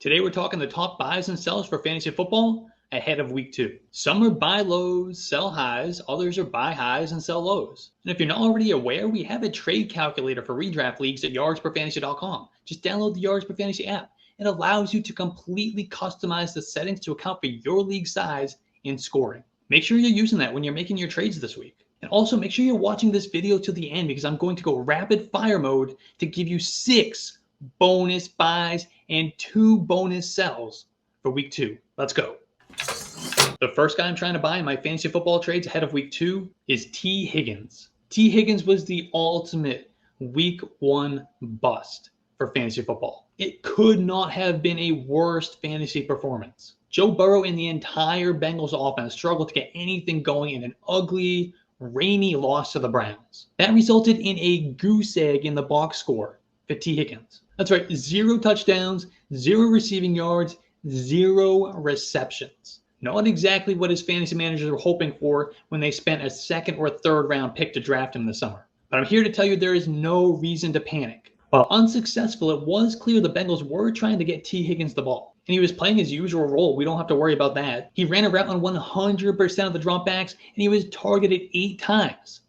Today we're talking the top buys and sells for fantasy football ahead of week 2. Some are buy lows, sell highs, others are buy highs and sell lows. And if you're not already aware, we have a trade calculator for redraft leagues at yardsperfantasy.com. Just download the Yards Per Fantasy app. It allows you to completely customize the settings to account for your league size and scoring. Make sure you're using that when you're making your trades this week. And also make sure you're watching this video to the end because I'm going to go rapid fire mode to give you 6 bonus buys and 2 bonus sells for week 2. Let's go. The first guy I'm trying to buy in my fantasy football trades ahead of week 2 is Higgins. Higgins was the ultimate week 1 bust for fantasy football. It could not have been a worse fantasy performance. Joe Burrow and the entire Bengals offense struggled to get anything going in an ugly, rainy loss to the Browns. That resulted in a goose egg in the box score for Higgins. That's right, 0 touchdowns, 0 receiving yards, 0 receptions. Not exactly what his fantasy managers were hoping for when they spent a 2nd or 3rd round pick to draft him this summer. But I'm here to tell you there is no reason to panic. While unsuccessful, it was clear the Bengals were trying to get Higgins the ball. And he was playing his usual role. We don't have to worry about that. He ran a route on 100% of the dropbacks, and he was targeted 8 times,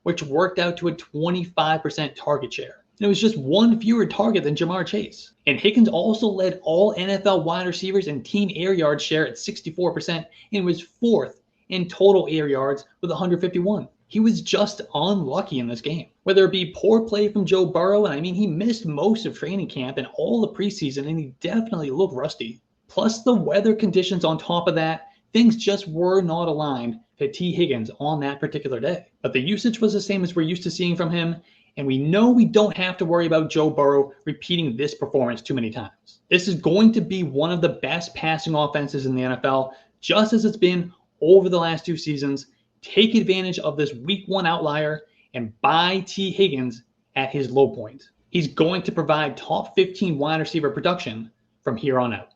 which worked out to a 25% target share. And it was just 1 fewer target than Jamar Chase. And Higgins also led all NFL wide receivers in team air yards share at 64% and was 4th in total air yards with 151. He was just unlucky in this game. Whether it be poor play from Joe Burrow, and I mean he missed most of training camp and all the preseason, and he definitely looked rusty. Plus the weather conditions on top of that, things just were not aligned for Higgins on that particular day. But the usage was the same as we're used to seeing from him, and we know we don't have to worry about Joe Burrow repeating this performance too many times. This is going to be one of the best passing offenses in the NFL, just as it's been over the last 2 seasons. Take advantage of this week 1 outlier and buy Higgins at his low point. He's going to provide top 15 wide receiver production from here on out.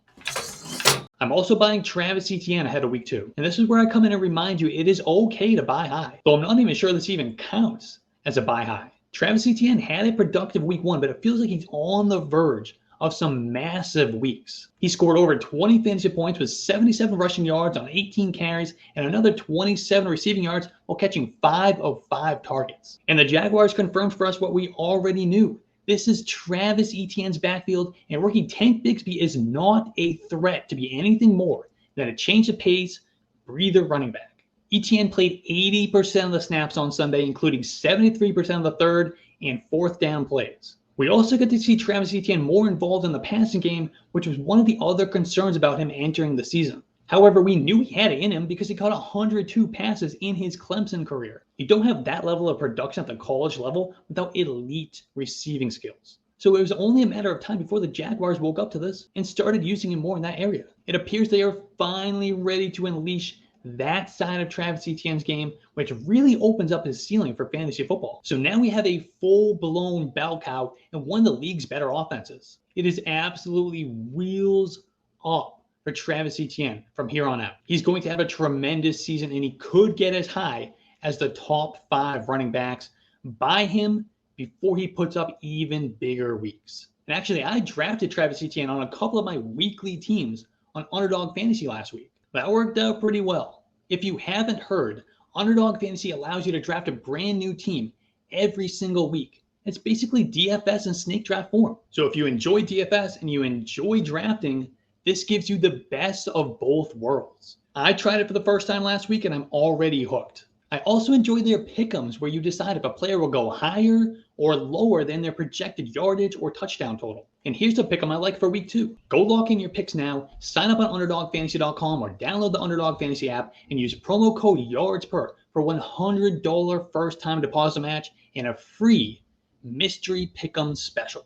I'm also buying Travis Etienne ahead of week 2. And this is where I come in and remind you it is okay to buy high, though I'm not even sure this even counts as a buy high. Travis Etienne had a productive week 1, but it feels like he's on the verge of some massive weeks. He scored over 20 fantasy points with 77 rushing yards on 18 carries and another 27 receiving yards while catching 5 of 5 targets. And the Jaguars confirmed for us what we already knew. This is Travis Etienne's backfield, and rookie Tank Bigsby is not a threat to be anything more than a change of pace, breather running back. Etienne played 80% of the snaps on Sunday, including 73% of the 3rd and 4th down plays. We also get to see Travis Etienne more involved in the passing game, which was one of the other concerns about him entering the season. However, we knew he had it in him because he caught 102 passes in his Clemson career. You don't have that level of production at the college level without elite receiving skills. So it was only a matter of time before the Jaguars woke up to this and started using him more in that area. It appears they are finally ready to unleash that side of Travis Etienne's game, which really opens up his ceiling for fantasy football. So now we have a full-blown bell cow and one of the league's better offenses. It is absolutely wheels up for Travis Etienne from here on out. He's going to have a tremendous season, and he could get as high as the top 5 running backs. Buy him before he puts up even bigger weeks. And actually, I drafted Travis Etienne on a couple of my weekly teams on Underdog Fantasy last week. That worked out pretty well. If you haven't heard, Underdog Fantasy allows you to draft a brand new team every single week. It's basically DFS in snake draft form. So if you enjoy DFS and you enjoy drafting, this gives you the best of both worlds. I tried it for the first time last week and I'm already hooked. I also enjoy their pick'ems where you decide if a player will go higher or lower than their projected yardage or touchdown total. And here's the pick'em I like for week 2. Go lock in your picks now, sign up on UnderdogFantasy.com or download the Underdog Fantasy app and use promo code YARDSPER for $100 first time deposit match and a free mystery pick'em special.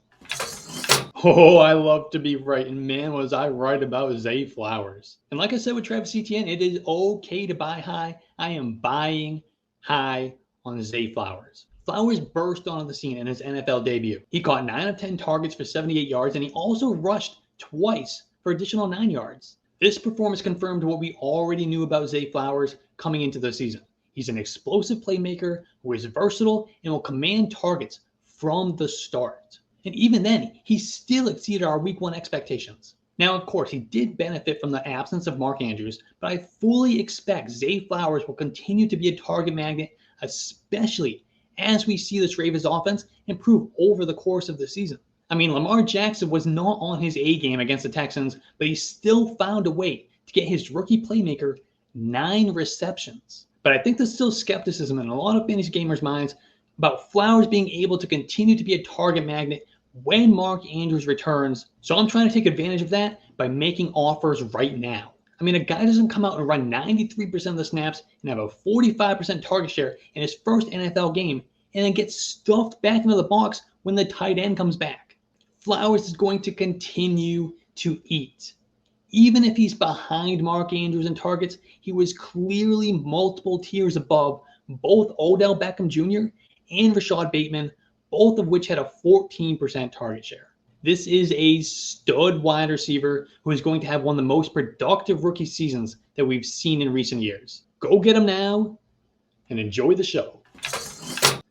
Oh, I love to be right, and man, was I right about Zay Flowers. And like I said with Travis Etienne, it is okay to buy high. I am buying high on Zay Flowers. Flowers burst onto the scene in his NFL debut. He caught 9 of 10 targets for 78 yards, and he also rushed twice for additional 9 yards. This performance confirmed what we already knew about Zay Flowers coming into the season. He's an explosive playmaker who is versatile and will command targets from the start. And even then, he still exceeded our week 1 expectations. Now, of course, he did benefit from the absence of Mark Andrews, but I fully expect Zay Flowers will continue to be a target magnet, especially as we see this Ravens offense improve over the course of the season. I mean, Lamar Jackson was not on his A game against the Texans, but he still found a way to get his rookie playmaker 9 receptions. But I think there's still skepticism in a lot of fantasy gamers' minds about Flowers being able to continue to be a target magnet when Mark Andrews returns. So I'm trying to take advantage of that by making offers right now. I mean, a guy doesn't come out and run 93% of the snaps and have a 45% target share in his first NFL game and then get stuffed back into the box when the tight end comes back. Flowers is going to continue to eat. Even if he's behind Mark Andrews in targets, he was clearly multiple tiers above both Odell Beckham Jr. and Rashad Bateman, both of which had a 14% target share. This is a stud wide receiver who is going to have one of the most productive rookie seasons that we've seen in recent years. Go get him now and enjoy the show.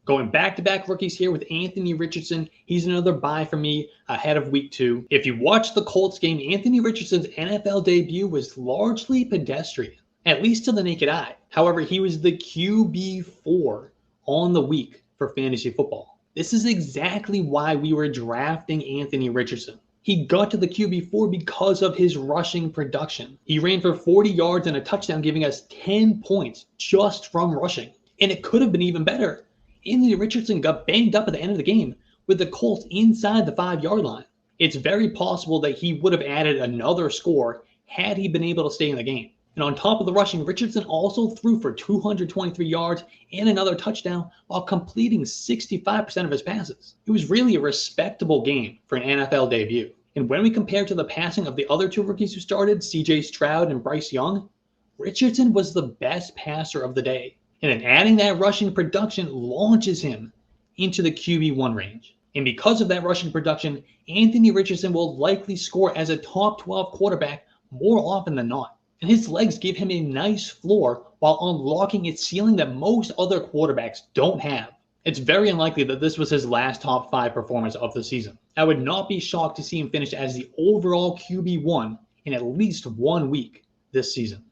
Going back-to-back rookies here with Anthony Richardson. He's another buy for me ahead of week 2. If you watched the Colts game, Anthony Richardson's NFL debut was largely pedestrian, at least to the naked eye. However, he was the QB4 on the week for fantasy football. This is exactly why we were drafting Anthony Richardson. He got to the QB4 because of his rushing production. He ran for 40 yards and a touchdown, giving us 10 points just from rushing. And it could have been even better. Anthony Richardson got banged up at the end of the game with the Colts inside the 5-yard line. It's very possible that he would have added another score had he been able to stay in the game. And on top of the rushing, Richardson also threw for 223 yards and another touchdown while completing 65% of his passes. It was really a respectable game for an NFL debut. And when we compare to the passing of the other 2 rookies who started, CJ Stroud and Bryce Young, Richardson was the best passer of the day. And then adding that rushing production launches him into the QB1 range. And because of that rushing production, Anthony Richardson will likely score as a top 12 quarterback more often than not. And his legs give him a nice floor while unlocking its ceiling that most other quarterbacks don't have. It's very unlikely that this was his last top 5 performance of the season. I would not be shocked to see him finish as the overall QB1 in at least 1 week this season.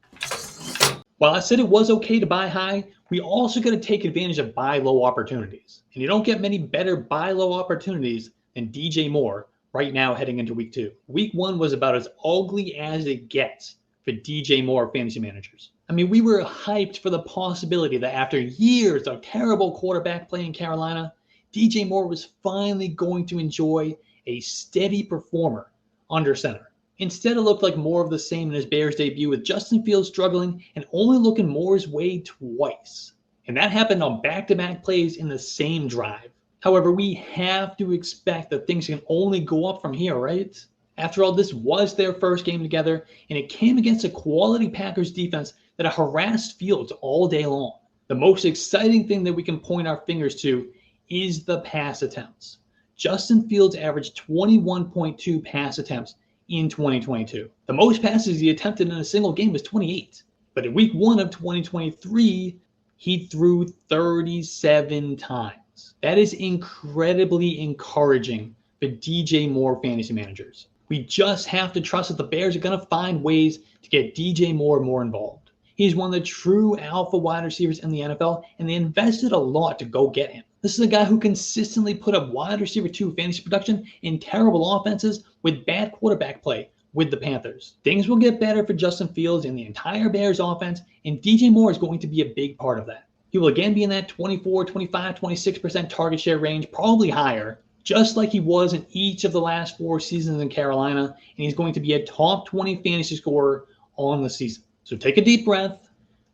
While I said it was okay to buy high, we also got to take advantage of buy low opportunities. And you don't get many better buy low opportunities than DJ Moore right now heading into week 2. Week 1 was about as ugly as it gets for DJ Moore fantasy managers. I mean, we were hyped for the possibility that after years of terrible quarterback play in Carolina, DJ Moore was finally going to enjoy a steady performer under center. Instead, it looked like more of the same in his Bears debut, with Justin Fields struggling and only looking Moore's way twice. And that happened on back-to-back plays in the same drive. However, we have to expect that things can only go up from here, right? After all, this was their first game together, and it came against a quality Packers defense that harassed Fields all day long. The most exciting thing that we can point our fingers to is the pass attempts. Justin Fields averaged 21.2 pass attempts in 2022. The most passes he attempted in a single game was 28. But in week 1 of 2023, he threw 37 times. That is incredibly encouraging for DJ Moore fantasy managers. We just have to trust that the Bears are going to find ways to get DJ Moore more involved. He's one of the true alpha wide receivers in the NFL, and they invested a lot to go get him. This is a guy who consistently put up wide receiver 2 fantasy production in terrible offenses with bad quarterback play with the Panthers. Things will get better for Justin Fields and the entire Bears offense, and DJ Moore is going to be a big part of that. He will again be in that 24, 25, 26% target share range, probably higher, just like he was in each of the last 4 seasons in Carolina, and he's going to be a top 20 fantasy scorer on the season. So take a deep breath,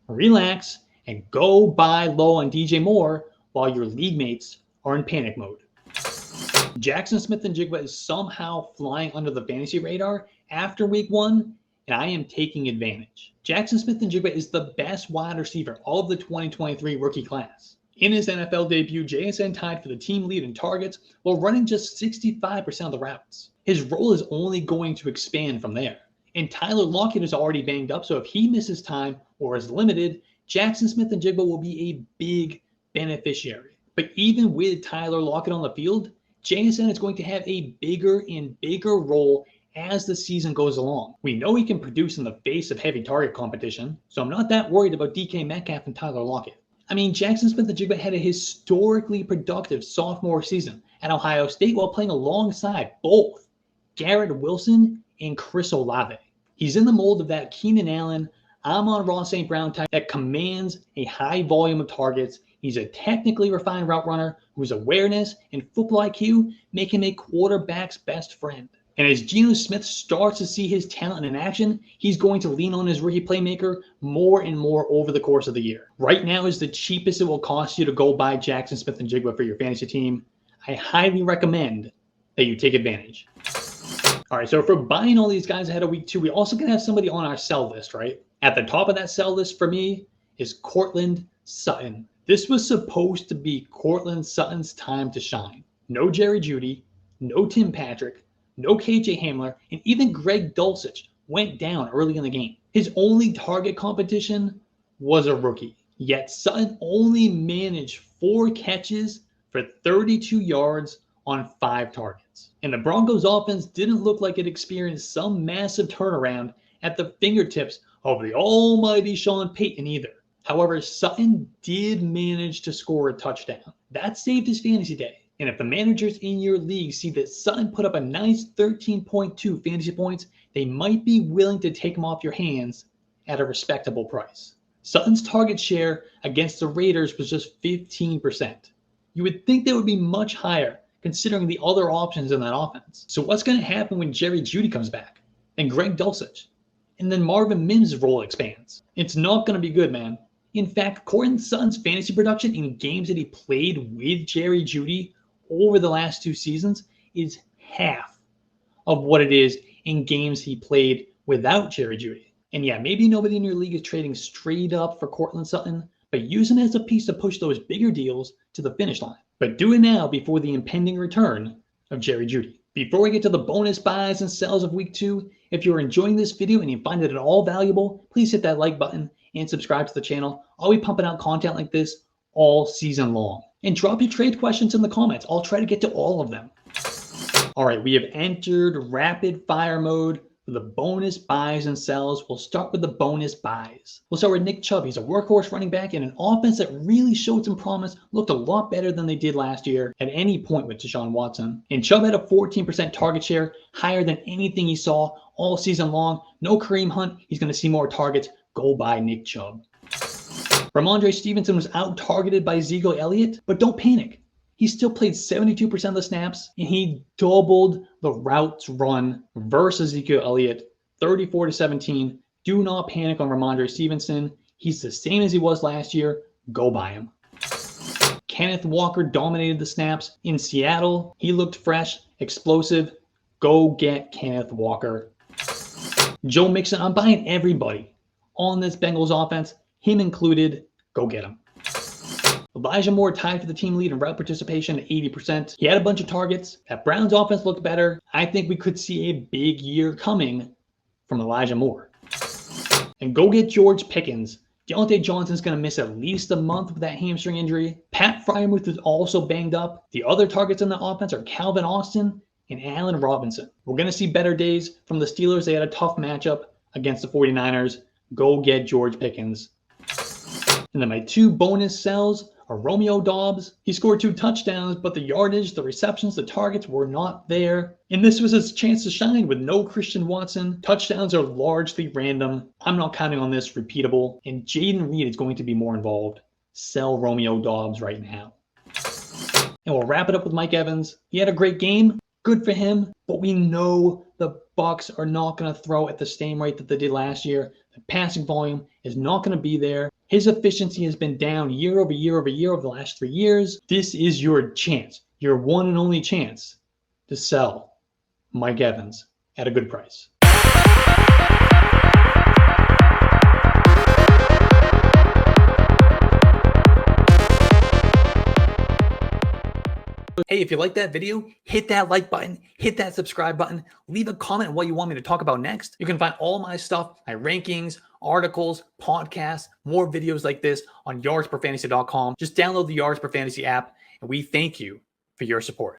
relax, and go buy low on DJ Moore while your league mates are in panic mode. Jaxon Smith-Njigba is somehow flying under the fantasy radar after week 1, and I am taking advantage. Jaxon Smith-Njigba is the best wide receiver of the 2023 rookie class. In his NFL debut, JSN tied for the team lead in targets while running just 65% of the routes. His role is only going to expand from there. And Tyler Lockett is already banged up, so if he misses time or is limited, Jaxon Smith-Njigba will be a big beneficiary. But even with Tyler Lockett on the field, JSN is going to have a bigger and bigger role as the season goes along. We know he can produce in the face of heavy target competition, so I'm not that worried about DK Metcalf and Tyler Lockett. I mean, Jaxon Smith-Njigba had a historically productive sophomore season at Ohio State while playing alongside both Garrett Wilson and Chris Olave. He's in the mold of that Keenan Allen, Amon-Ra St. Brown type that commands a high volume of targets. He's a technically refined route runner whose awareness and football IQ make him a quarterback's best friend. And as Geno Smith starts to see his talent in action, he's going to lean on his rookie playmaker more and more over the course of the year. Right now is the cheapest it will cost you to go buy Jaxon Smith-Njigba for your fantasy team. I highly recommend that you take advantage. All right, so if we're buying all these guys ahead of week 2, we also going to have somebody on our sell list, right? At the top of that sell list for me is Courtland Sutton. This was supposed to be Courtland Sutton's time to shine. No Jerry Jeudy, no Tim Patrick, no KJ Hamler, and even Greg Dulcich went down early in the game. His only target competition was a rookie, yet Sutton only managed 4 catches for 32 yards on 5 targets. And the Broncos offense didn't look like it experienced some massive turnaround at the fingertips of the almighty Sean Payton either. However, Sutton did manage to score a touchdown. That saved his fantasy day. And if the managers in your league see that Sutton put up a nice 13.2 fantasy points, they might be willing to take him off your hands at a respectable price. Sutton's target share against the Raiders was just 15%. You would think that would be much higher considering the other options in that offense. So what's going to happen when Jerry Jeudy comes back and Greg Dulcich and then Marvin Mims' role expands? It's not going to be good, man. In fact, Courtland Sutton's fantasy production in games that he played with Jerry Jeudy over the last 2 seasons is half of what it is in games he played without Jerry Jeudy. And yeah, maybe nobody in your league is trading straight up for Courtland Sutton, but use him as a piece to push those bigger deals to the finish line. But do it now before the impending return of Jerry Jeudy. Before we get to the bonus buys and sells of week 2, if you're enjoying this video and you find it at all valuable, please hit that like button and subscribe to the channel. I'll be pumping out content like this all season long. And drop your trade questions in the comments. I'll try to get to all of them. All right, we have entered rapid fire mode for the bonus buys and sells. We'll start with the bonus buys. We'll start with Nick Chubb. He's a workhorse running back in an offense that really showed some promise, looked a lot better than they did last year at any point with Deshaun Watson. And Chubb had a 14% target share, higher than anything he saw all season long. No Kareem Hunt. He's going to see more targets. Go buy Nick Chubb. Ramondre Stevenson was out-targeted by Ezekiel Elliott, but don't panic. He still played 72% of the snaps, and he doubled the routes run versus Ezekiel Elliott, 34-17. Do not panic on Ramondre Stevenson. He's the same as he was last year. Go buy him. Kenneth Walker dominated the snaps in Seattle. He looked fresh, explosive. Go get Kenneth Walker. Joe Mixon, I'm buying everybody on this Bengals offense, him included. Go get him. Elijah Moore tied for the team lead in route participation at 80%. He had a bunch of targets. That Browns offense looked better. I think we could see a big year coming from Elijah Moore. And go get George Pickens. Deontay Johnson's going to miss at least a month with that hamstring injury. Pat Freiermuth is also banged up. The other targets in the offense are Calvin Austin and Allen Robinson. We're going to see better days from the Steelers. They had a tough matchup against the 49ers. Go get George Pickens. And then my 2 bonus sells are Romeo Dobbs. He scored 2 touchdowns, but the yardage, the receptions, the targets were not there. And this was his chance to shine with no Christian Watson. Touchdowns are largely random. I'm not counting on this repeatable. And Jaden Reed is going to be more involved. Sell Romeo Dobbs right now. And we'll wrap it up with Mike Evans. He had a great game. Good for him. But we know the Bucs are not going to throw at the same rate that they did last year. The passing volume is not going to be there. His efficiency has been down year over year over year over the last 3 years. This is your chance, your one and only chance to sell Mike Evans at a good price. Hey, if you like that video, hit that like button, hit that subscribe button, leave a comment on what you want me to talk about next. You can find all my stuff, my rankings, articles, podcasts, more videos like this on yardsperfantasy.com. Just download the Yards Per Fantasy app, and we thank you for your support.